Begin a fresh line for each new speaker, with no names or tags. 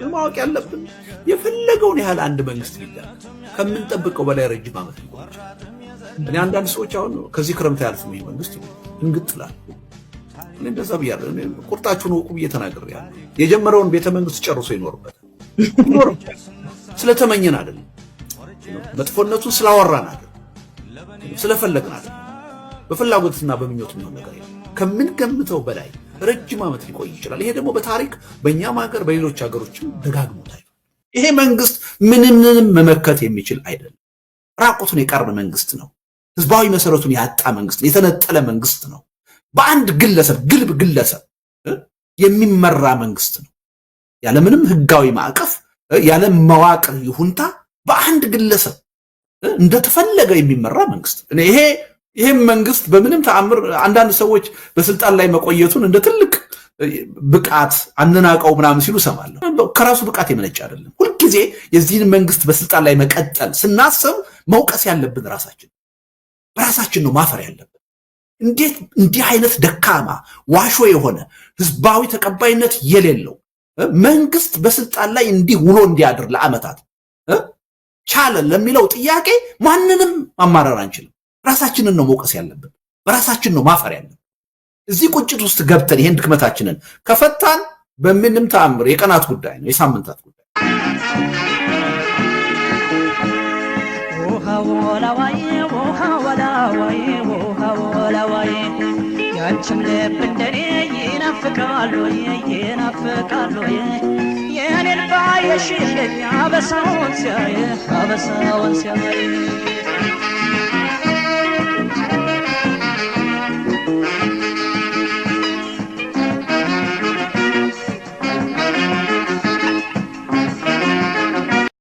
ማወቅ ያለብን የፈለገውን ያህል አንድ መንግስት ቢላል ከምንጠብቀው በላይ ረጅም ዓመት ይቆያል። እኔ አንዳንድ ሰዎች አሁን ከዚህ ክረምት ያልፍም ይሄ መንግስት እንግጥላል። እኔ እንደዛ ብያለሁ። እኔ ቁርጣችሁን ወቁ ብዬ ተናግሬያለሁ። የጀመረውን ቤተ መንግስት ጨርሶ ይኖርበታል። ስለተመኘን አይደለም፣ መጥፎነቱን ስላወራን አይደለም፣ ስለፈለግን አይደለም። በፍላጎትና በምኞት ነው ነገር ከምንገምተው በላይ ረጅም ዓመት ሊቆይ ይችላል። ይሄ ደግሞ በታሪክ በእኛም ሀገር በሌሎች ሀገሮችም ደጋግሞ ታይቷል። ይሄ መንግስት ምንንም መመከት የሚችል አይደለም። ራቁቱን የቀረ መንግስት ነው። ህዝባዊ መሰረቱን ያጣ መንግስት ነው። የተነጠለ መንግስት ነው። በአንድ ግለሰብ ግልብ ግለሰብ የሚመራ መንግስት ነው። ያለምንም ህጋዊ ማዕቀፍ ያለ መዋቅር ይሁንታ በአንድ ግለሰብ እንደተፈለገ የሚመራ መንግስት ነው። ይሄም መንግስት በምንም ተአምር አንዳንድ ሰዎች በስልጣን ላይ መቆየቱን እንደ ትልቅ ብቃት አንናቀው ምናምን ሲሉ ሰማለሁ። ከራሱ ብቃት የመነጨ አይደለም። ሁልጊዜ የዚህን መንግስት በስልጣን ላይ መቀጠል ስናስብ መውቀስ ያለብን በራሳችን ነው። ማፈር ያለብን እንዴት እንዲህ አይነት ደካማ ዋሾ የሆነ ህዝባዊ ተቀባይነት የሌለው መንግስት በስልጣን ላይ እንዲህ ውሎ እንዲያድር ለዓመታት ቻለ ለሚለው ጥያቄ ማንንም ማማረር አንችልም። ራሳችንን ነው መውቀስ ያለብን። በራሳችን ነው ማፈር ያለብን። እዚህ ቁጭት ውስጥ ገብተን ይሄን ድክመታችንን ከፈታን በምንም ተአምር የቀናት ጉዳይ ነው፣ የሳምንታት ጉዳይ።
ያንቺም ልብ እንደኔ ይናፍቃል የኔን ባየሽልኝ አበሳውን ሲያይ